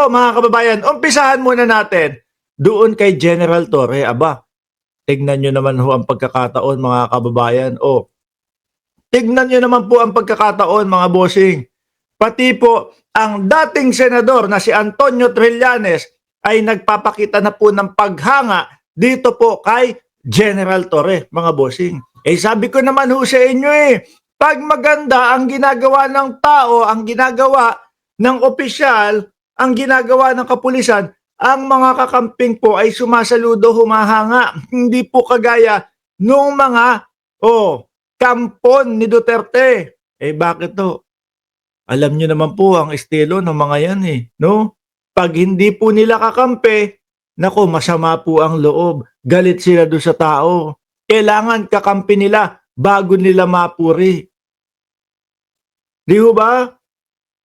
po mga kababayan, umpisahan muna natin doon kay General Torre. Aba, tignan nyo naman ho ang pagkakataon mga kababayan. O, tignan nyo naman po ang pagkakataon mga bossing. Pati po ang dating senador na si Antonio Trillanes ay nagpapakita na po ng paghanga dito po kay General Torre, mga bossing. Eh sabi ko naman ho sa inyo pag maganda ang ginagawa ng tao, ang ginagawa ng opisyal, ang ginagawa ng kapulisan, ang mga kakamping po ay sumasaludo, humahanga. Hindi po kagaya nung mga kampon ni Duterte. Eh bakit to? Alam niyo naman po ang estilo ng mga yan no? Pag hindi po nila kakampi, nako masama po ang loob. Galit sila doon sa tao. Kailangan kakampi nila bago nila mapuri. Di ho ba?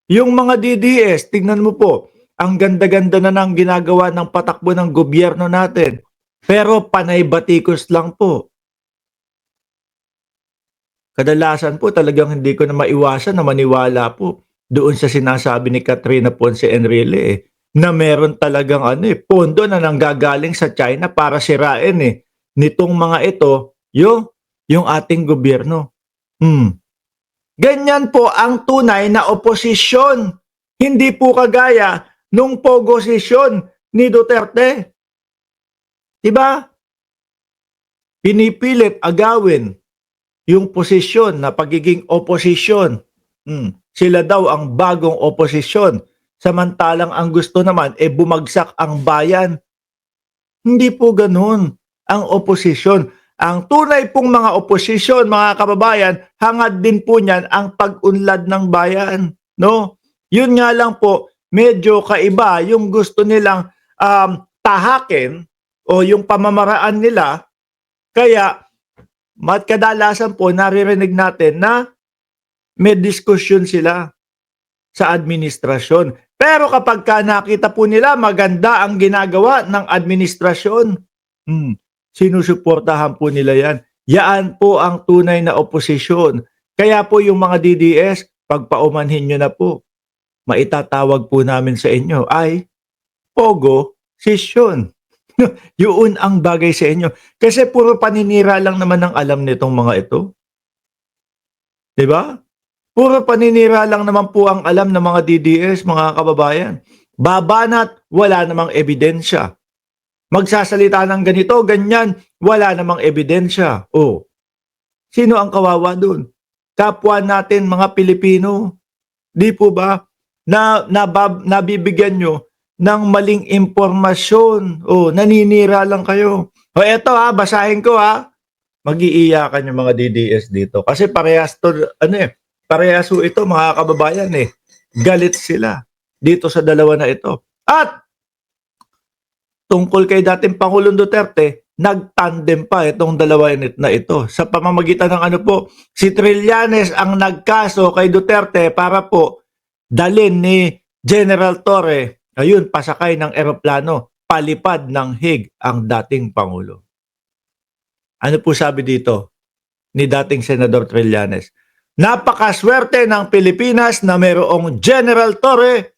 Yung mga DDS, tingnan mo po, ang ganda-ganda na ng ginagawa ng patakbo ng gobyerno natin. Pero panay batikos lang po. Kadalasan po talagang hindi ko na maiwasan na maniwala po doon sa sinasabi ni Katrina Ponce Enrile na meron talagang pondo na nanggagaling sa China para sirain nitong mga ito yung ating gobyerno. Ganyan po ang tunay na oposisyon. Hindi po kagaya nung pogosisyon ni Duterte. Diba? Pinipilit agawin yung posisyon na pagiging oposisyon. Sila daw ang bagong oposisyon. Samantalang ang gusto naman bumagsak ang bayan. Hindi po ganun ang oposisyon. Ang tunay pong mga oposisyon, mga kababayan, hangad din po niyan ang pag-unlad ng bayan. No? Yun nga lang po, medyo kaiba yung gusto nilang tahakin o yung pamamaraan nila. Kaya kadalasan po naririnig natin na may diskusyon sila sa administrasyon. Pero kapag nakita po nila maganda ang ginagawa ng administrasyon, sinusuportahan po nila yan. Yaan po ang tunay na oposisyon. Kaya po yung mga DDS, pagpaumanhin nyo na po, maitatawag po namin sa inyo ay pogo-sisyon. Yun ang bagay sa inyo. Kasi puro paninira lang naman ang alam nitong mga ito. Diba? Puro paninira lang naman po ang alam ng mga DDS, mga kababayan. Babanat, wala namang ebidensya. Magsasalita ng ganito, ganyan, wala namang ebidensya. Sino ang kawawa dun? Kapwa natin mga Pilipino. Di po ba? Nabibigyan nyo ng maling impormasyon. Naninira lang kayo. Eto basahin ko Mag-iiyakan yung mga DDS dito. Kasi parehas to, parehas ito mga kababayan Galit sila dito sa dalawa na ito. At tungkol kay dating Pangulong Duterte, nagtandem pa itong dalawa na ito. Sa pamamagitan ng si Trillanes ang nagkaso kay Duterte para po dalin ni General Torre, pasakay ng eroplano, palipad ng Hague ang dating Pangulo. Ano po sabi dito ni dating Senador Trillanes? Napakaswerte ng Pilipinas na mayroong General Torre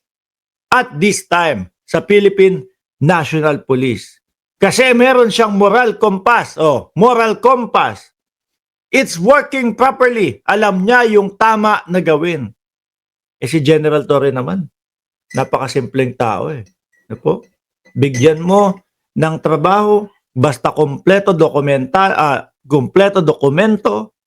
at this time sa Philippine National Police. Kasi meron siyang moral compass. Moral compass. It's working properly. Alam niya yung tama na gawin. Si General Torre naman, napakasimpleng tao Bigyan mo ng trabaho, basta kompleto dokumento,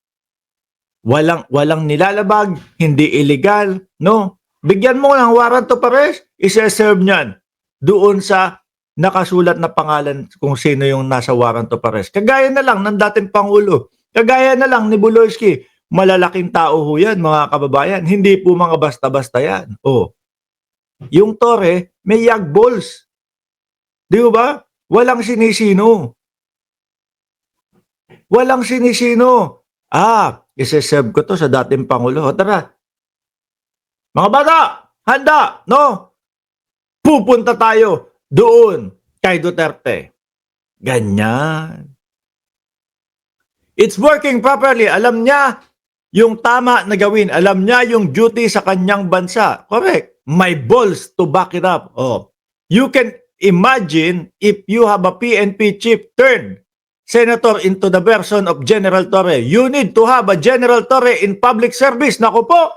walang nilalabag, hindi illegal, no? Bigyan mo ng warrant of arrest, ise-serve niyan doon sa nakasulat na pangalan kung sino yung nasa warrant of arrest. Kagaya na lang ng dating Pangulo. Kagaya na lang ni Buloyski. Malalaking tao ho yan, mga kababayan. Hindi po mga basta-basta yan. Yung Torre, may yagballs. Di ba? Walang sinisino. Walang sinisino. Ise-serve ko to sa dating Pangulo. Tara. Mga bata, handa, no? Pupunta tayo doon kay Duterte. Ganyan. It's working properly. Alam niya yung tama na gawin. Alam niya yung duty sa kanyang bansa. Correct. my balls to back it up. Oh, you can imagine if you have a PNP chief turned senator into the version of General Torre. You need to have a General Torre in public service. Naku po.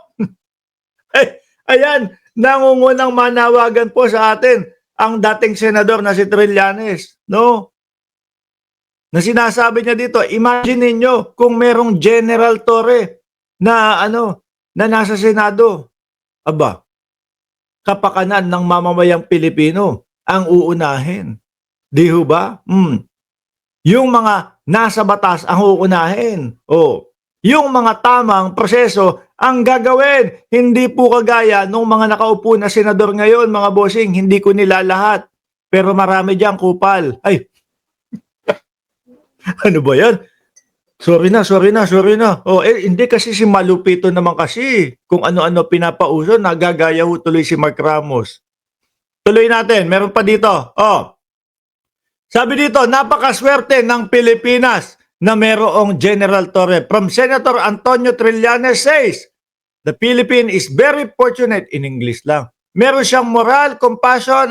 Ay, ayan, nangungunang manawagan po sa atin ang dating senador na si Trillanes, no? Na sinasabi niya dito, imagine niyo kung merong General Torre na na nasa Senado. Aba, kapakanan ng mamamayang Pilipino ang uunahin. Di ho ba? Yung mga nasa batas ang uunahin. Yung mga tamang proseso ang gagawin. Hindi po kagaya nung mga nakaupo na senador ngayon, mga bossing, hindi ko nila lahat. Pero marami diyang kupal. Ay, ano ba yan? Sorry na. Hindi kasi si Malupito naman kasi. Kung ano-ano pinapauso, nagagaya ho tuloy si Mark Ramos. Tuloy natin, meron pa dito. Sabi dito, napakaswerte ng Pilipinas na merong General Torre. From Senator Antonio Trillanes says, the Philippines is very fortunate, in English lang. Meron siyang moral, compassion,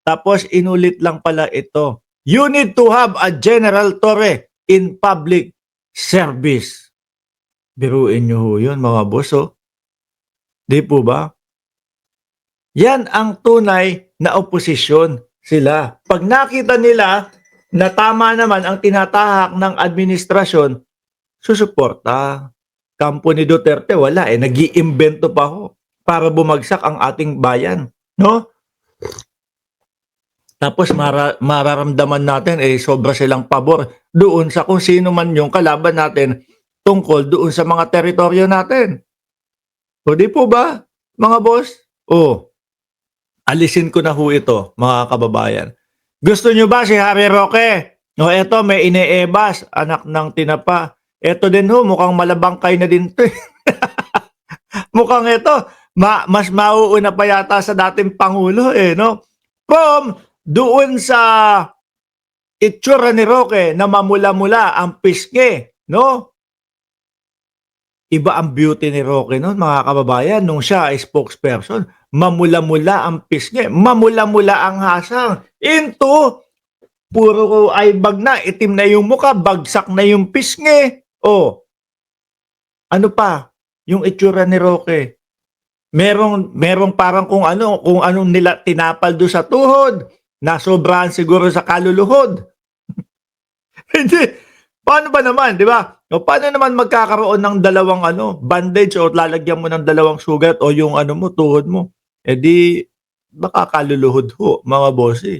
tapos inulit lang pala ito. You need to have a General Torre in public service. Biruin nyo ho yun, mga boss. Di po ba? Yan ang tunay na oposisyon sila. Pag nakita nila na tama naman ang tinatahak ng administrasyon, susuporta. Kampo ni Duterte, wala nag-iimbento pa ho para bumagsak ang ating bayan. No? Tapos mararamdaman natin sobra silang pabor doon sa kung sino man yung kalaban natin tungkol doon sa mga teritoryo natin. O di po ba, mga boss? Alisin ko na ho ito, mga kababayan. Gusto nyo ba si Harry Roque? Eto, may ineebas, anak ng tinapa. Eto din ho, mukhang malabangkay na din to. Mukhang ito, mas mauuna pa yata sa dating Pangulo no? From doon sa itsura ni Roque na mamula-mula ang pisngi, no? Iba ang beauty ni Roque noon, mga kababayan, nung siya ay spokesperson. Mamula-mula ang pisngi, mamula-mula ang hasang. Into, puro ay bag na, itim na yung muka, bagsak na yung pisngi. Ano pa? Yung itsura ni Roque. Merong parang kung anong nila tinapal do sa tuhod, nasobrahan siguro sa kaluluhod. Hindi. Paano ba naman, di ba? Paano naman magkakaroon ng dalawang bandage o lalagyan mo ng dalawang sugat o yung tuhod mo? Di baka kaluluhod ho, mga bossy.